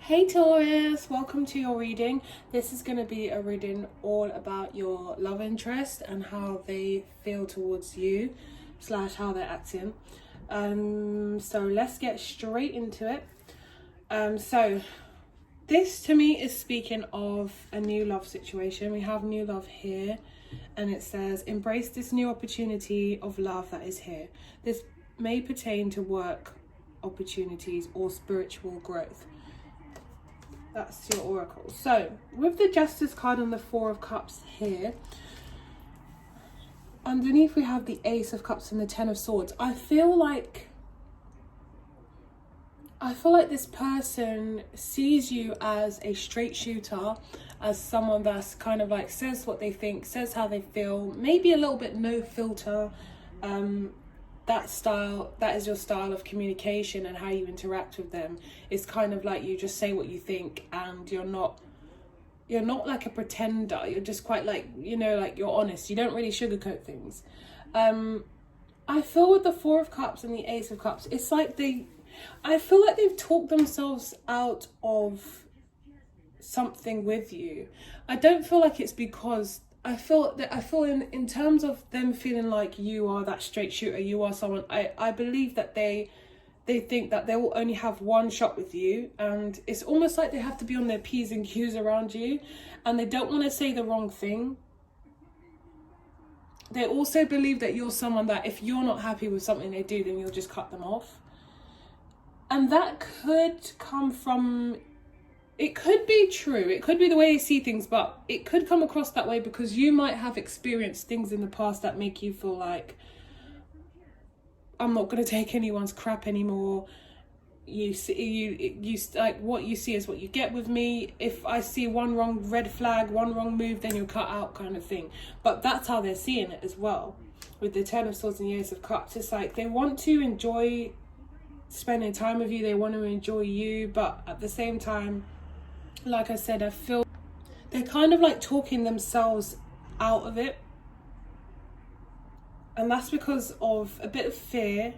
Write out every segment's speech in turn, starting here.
Hey Taurus, welcome to your reading. This is going to be a reading all about your love interest and how they feel towards you / how they're acting. So let's get straight into it. So this to me is speaking of a new love situation. We have new love here, and it says embrace this new opportunity of love that is here. This may pertain to work opportunities or spiritual growth. That's your oracle. So with the Justice card and the Four of Cups here, underneath we have the Ace of Cups and the Ten of Swords. I feel like this person sees you as a straight shooter, as someone that's kind of like says what they think, says how they feel, maybe a little bit no filter. That is your style of communication, and how you interact with them is kind of like you just say what you think, and you're not like a pretender. You're just quite like, like you're honest. You don't really sugarcoat things. I feel with the Four of Cups and the Ace of Cups, it's like I feel like they've talked themselves out of something with you. I don't feel like it's because I feel in terms of them feeling like you are that straight shooter, you are someone, I believe that they think that they will only have one shot with you, and it's almost like they have to be on their P's and Q's around you, and they don't want to say the wrong thing. They also believe that you're someone that if you're not happy with something they do, then you'll just cut them off. And that could come from, it could be true, it could be the way you see things, but it could come across that way because you might have experienced things in the past that make you feel like, I'm not going to take anyone's crap anymore. You like, what you see is what you get with me. If I see one wrong red flag, one wrong move, then you're cut out, kind of thing. But that's how they're seeing it as well. With the Ten of Swords and the Ace of Cups, it's like they want to enjoy spending time with you, they want to enjoy you, but at the same time, like I said, I feel they're kind of like talking themselves out of it, and that's because of a bit of fear.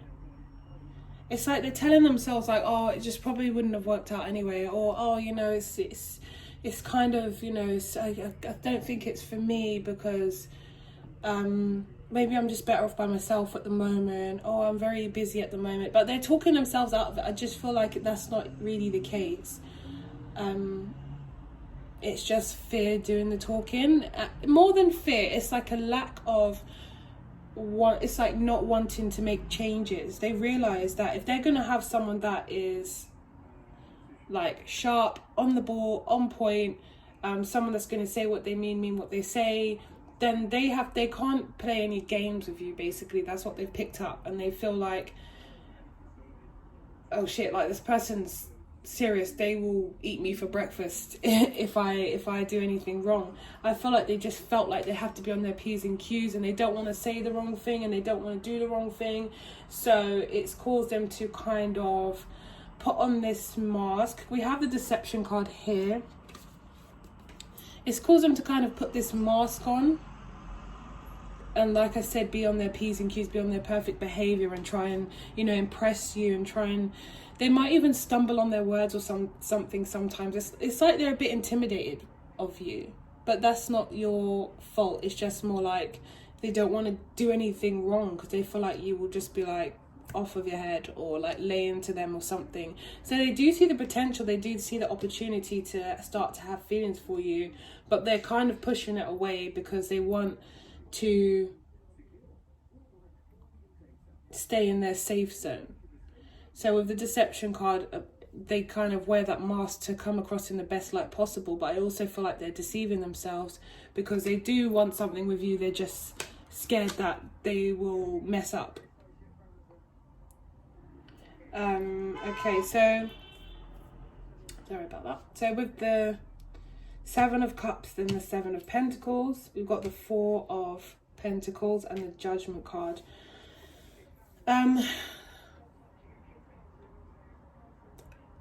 It's like they're telling themselves like, oh, it just probably wouldn't have worked out anyway, or oh, it's kind of, I don't think it's for me because maybe I'm just better off by myself at the moment, or I'm very busy at the moment. But they're talking themselves out of it. I just feel like that's not really the case. It's just fear doing the talking. More than fear, it's like a lack of it's like not wanting to make changes. They realize that if they're going to have someone that is like sharp, on the ball, on point, someone that's going to say what they mean what they say, then they can't play any games with you. Basically, that's what they've picked up, and they feel like, oh shit, like this person's serious, they will eat me for breakfast if I do anything wrong. I feel like they just felt like they have to be on their P's and Q's, and they don't want to say the wrong thing, and they don't want to do the wrong thing, so it's caused them to kind of put on this mask. We have the Deception card here. It's caused them to kind of put this mask on, and like I said, be on their P's and Q's, be on their perfect behavior, and try and, impress you, and try and, they might even stumble on their words or something sometimes. It's like they're a bit intimidated of you, but that's not your fault. It's just more like they don't want to do anything wrong because they feel like you will just be like off of your head, or like lay into them or something. So they do see the potential, they do see the opportunity to start to have feelings for you, but they're kind of pushing it away because they want to stay in their safe zone. So with the Deception card, they kind of wear that mask to come across in the best light possible, but I also feel like they're deceiving themselves because they do want something with you. They're just scared that they will mess up. Okay, so sorry about that. So with the Seven of Cups and the Seven of Pentacles, we've got the Four of Pentacles and the Judgment card.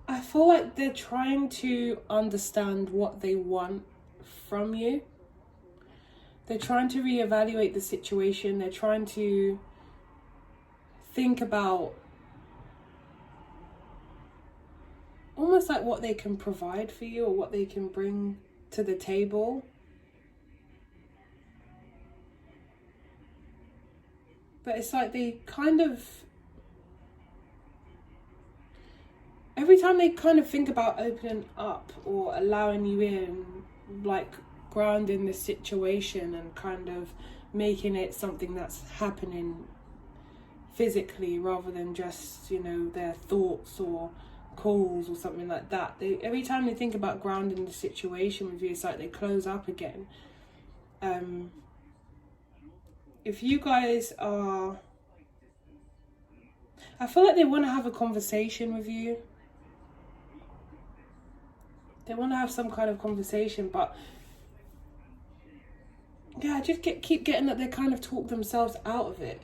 I feel like they're trying to understand what they want from you. They're trying to reevaluate the situation. They're trying to think about almost like what they can provide for you or what they can bring to the table. But it's like they kind of, every time they kind of think about opening up or allowing you in, like grounding the situation and kind of making it something that's happening physically rather than just, you know, their thoughts or calls or something like that. Every time they think about grounding the situation with you, it's like they close up again. If you guys are, I feel like they want to have a conversation with you. They want to have some kind of conversation, but yeah, I just keep getting that they kind of talk themselves out of it.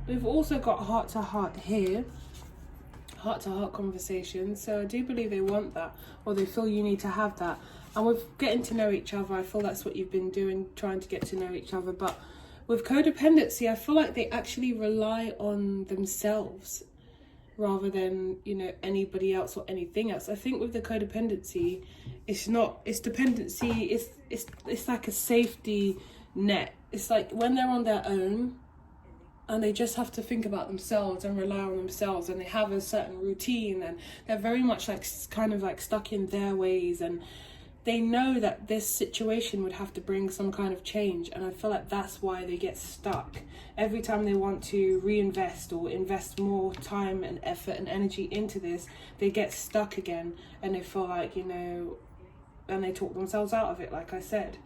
We've also got heart to heart here, heart to heart conversation. So I do believe they want that, or they feel you need to have that. And with getting to know each other, I feel that's what you've been doing, trying to get to know each other. But with codependency, I feel like they actually rely on themselves rather than, you know, anybody else or anything else. I think with the codependency, it's dependency, it's like a safety net. It's like when they're on their own and they just have to think about themselves and rely on themselves, and they have a certain routine, and they're very much like kind of like stuck in their ways, and they know that this situation would have to bring some kind of change. And I feel like that's why they get stuck. Every time they want to reinvest or invest more time and effort and energy into this, they get stuck again, and they feel like, you know, and they talk themselves out of it, like I said.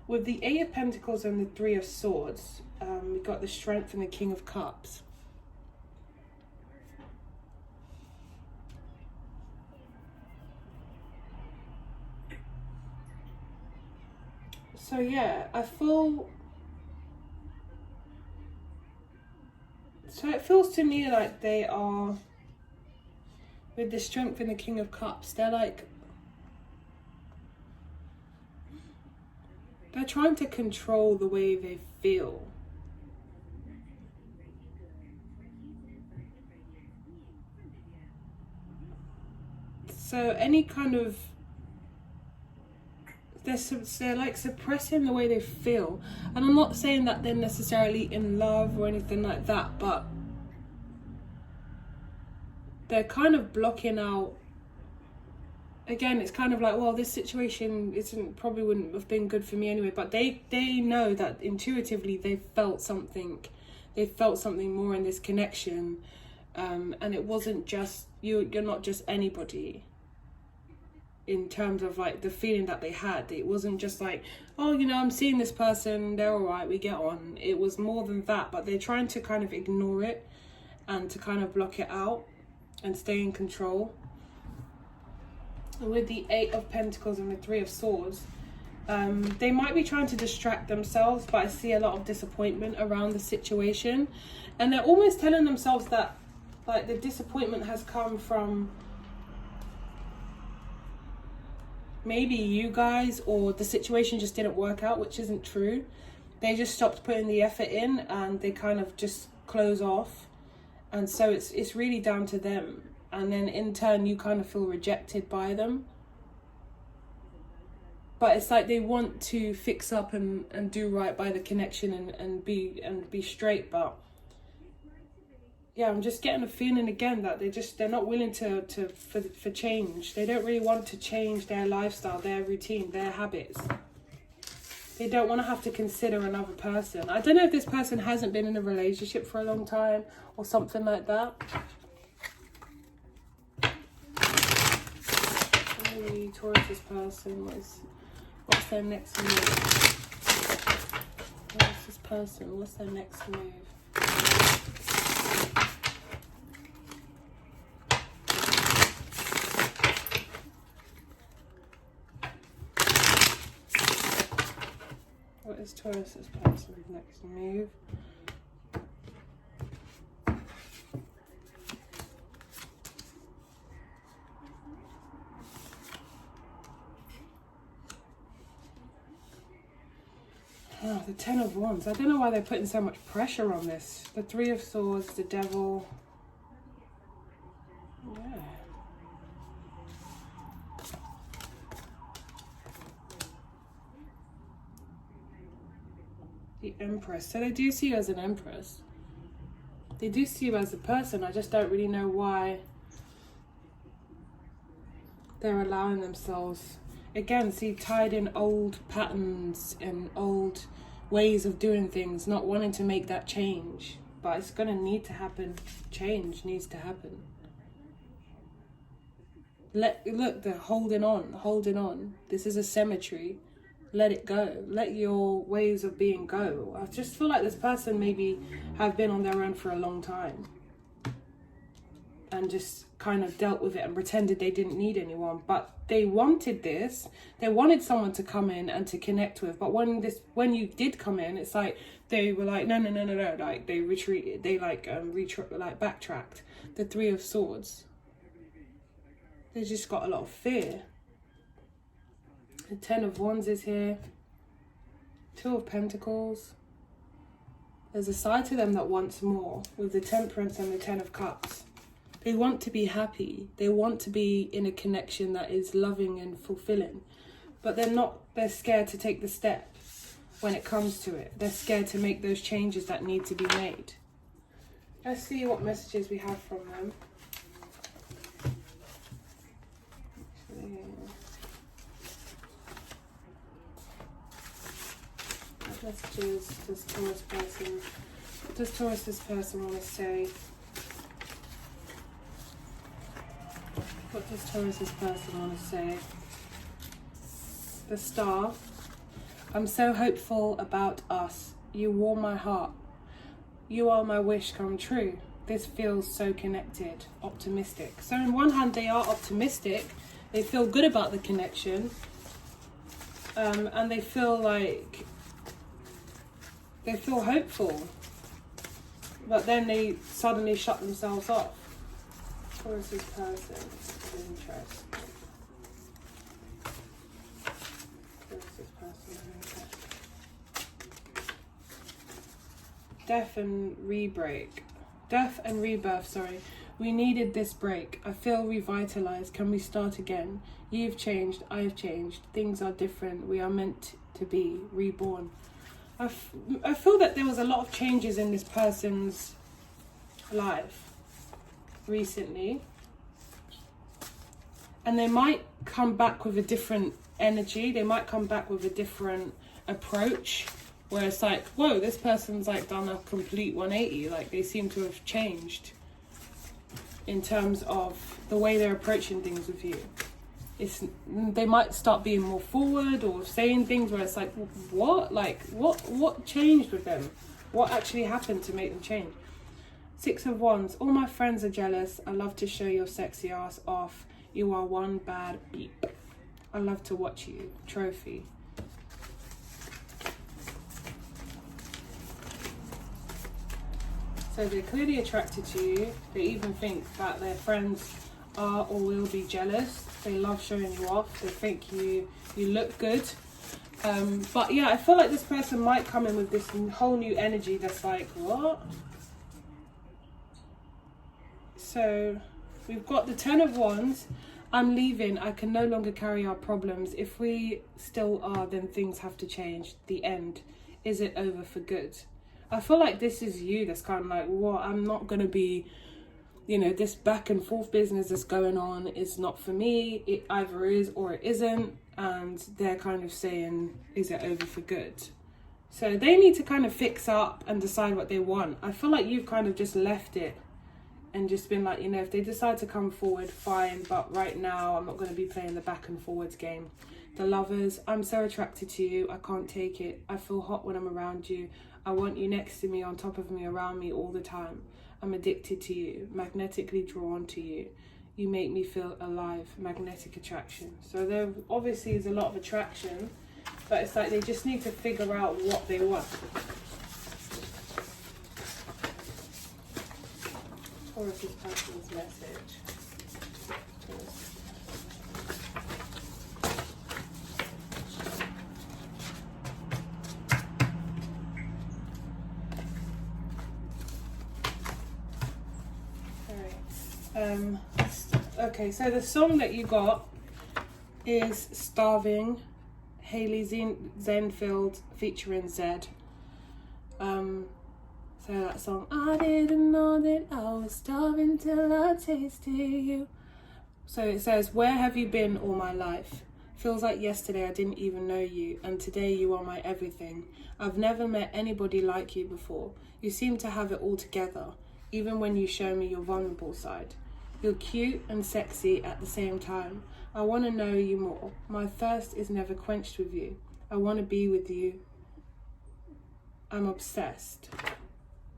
With the Eight of Pentacles and the Three of Swords, we got the Strength and the King of Cups. So yeah, I feel, so it feels to me like they are, with the Strength and the King of Cups, they're trying to control the way they feel. So any kind of, they're like suppressing the way they feel. And I'm not saying that they're necessarily in love or anything like that, but they're kind of blocking out. Again, it's kind of like, well, this situation probably wouldn't have been good for me anyway. But they know that intuitively they felt something more in this connection, and it wasn't just you're not just anybody. In terms of like the feeling that they had, it wasn't just like, oh, you know, I'm seeing this person, they're all right, we get on. It was more than that, but they're trying to kind of ignore it and to kind of block it out and stay in control. And with the Eight of Pentacles and the Three of Swords, they might be trying to distract themselves, but I see a lot of disappointment around the situation, and they're almost telling themselves that like the disappointment has come from maybe you guys, or the situation just didn't work out, which isn't true. They just stopped putting the effort in and they kind of just close off, and so it's really down to them. And then in turn you kind of feel rejected by them, but it's like they want to fix up and do right by the connection and be straight. But yeah, I'm just getting a feeling again that they're not willing for change. They don't really want to change their lifestyle, their routine, their habits. They don't want to have to consider another person. I don't know if this person hasn't been in a relationship for a long time or something like that. Maybe Taurus's person, what's their next move? What's this person? What's their next move? What is Taurus's person's next move? Oh, the Ten of Wands. I don't know why they're putting so much pressure on this. The Three of Swords, the Devil. Yeah. The Empress. So they do see you as an Empress. They do see you as a person. I just don't really know why they're allowing themselves, again, see, tied in old patterns and old ways of doing things, not wanting to make that change. But it's going to need to happen. Change needs to happen. Look, they're holding on. This is a cemetery. Let it go. Let your ways of being go. I just feel like this person maybe have been on their own for a long time and just kind of dealt with it and pretended they didn't need anyone. But they wanted this. They wanted someone to come in and to connect with. But when you did come in, it's like they were like, no. Like they retreated. They backtracked. The Three of Swords. They just got a lot of fear. The Ten of Wands is here. Two of Pentacles. There's a side to them that wants more with the Temperance and the Ten of Cups. They want to be happy. They want to be in a connection that is loving and fulfilling. But they're scared to take the step when it comes to it. They're scared to make those changes that need to be made. Let's see what messages we have from them. What messages does Taurus person, what does Taurus's person want to say? What does Taurus's person want to say? The Star. I'm so hopeful about us. You warm my heart. You are my wish come true. This feels so connected, optimistic. So on one hand, they are optimistic. They feel good about the connection. And they feel like, they feel hopeful. But then they suddenly shut themselves off. Taurus's person. Interest. Taurus's person. Interest. Death and rebirth, sorry. We needed this break. I feel revitalized. Can we start again? You've changed. I've changed. Things are different. We are meant to be reborn. I feel that there was a lot of changes in this person's life recently. And they might come back with a different energy. They might come back with a different approach. Where it's like, whoa, this person's like done a complete 180. Like they seem to have changed in terms of the way they're approaching things with you. They might start being more forward or saying things where it's like, what? Like, what changed with them? What actually happened to make them change? Six of Wands. All my friends are jealous. I love to show your sexy ass off. You are one bad beep. I love to watch you. Trophy. So they're clearly attracted to you. They even think that their friends are or will be jealous. They love showing you off. They think you look good. But yeah, I feel like this person might come in with this whole new energy that's like, what? So we've got the Ten of Wands. I'm leaving. I can no longer carry our problems. If we still are, then things have to change. The end. Is it over for good? I feel like this is you that's kind of like, well, I'm not going to be, this back and forth business that's going on is not for me. It either is or it isn't. And they're kind of saying, is it over for good? So they need to kind of fix up and decide what they want. I feel like you've kind of just left it and just been like, if they decide to come forward, fine. But right now, I'm not going to be playing the back and forwards game. The Lovers. I'm so attracted to you. I can't take it. I feel hot when I'm around you. I want you next to me, on top of me, around me all the time. I'm addicted to you, magnetically drawn to you. You make me feel alive, magnetic attraction. So there obviously is a lot of attraction, but it's like they just need to figure out what they want. Taurus's person's message. Okay, so the song that you got is Starving, Hayley Zenfield featuring Zed. So that song, I didn't know that I was starving till I tasted you. So it says, where have you been all my life? Feels like yesterday I didn't even know you, and today you are my everything. I've never met anybody like you before. You seem to have it all together, even when you show me your vulnerable side. You're cute and sexy at the same time. I want to know you more. My thirst is never quenched with you. I want to be with you. I'm obsessed.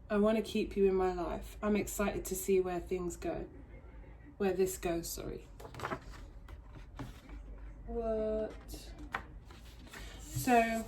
I want to keep you in my life. I'm excited to see where things go. Where this goes, sorry. What? So,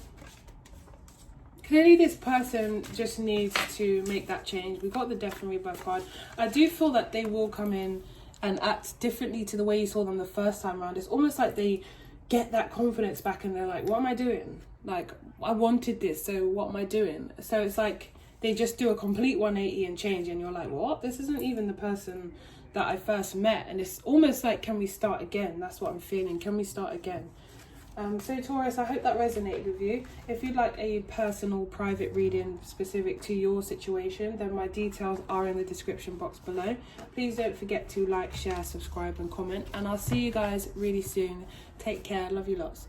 clearly this person just needs to make that change. We got the Death and Rebirth card. I do feel that they will come in and act differently to the way you saw them the first time around. It's almost like they get that confidence back and they're like, what am I doing? Like, I wanted this, so what am I doing? So it's like they just do a complete 180 and change, and you're like, what? This isn't even the person that I first met. And it's almost like, can we start again? That's what I'm feeling. Can we start again? So Taurus, I hope that resonated with you. If you'd like a personal private reading specific to your situation, then my details are in the description box below. Please don't forget to like, share, subscribe and comment, and I'll see you guys really soon. Take care. Love you lots.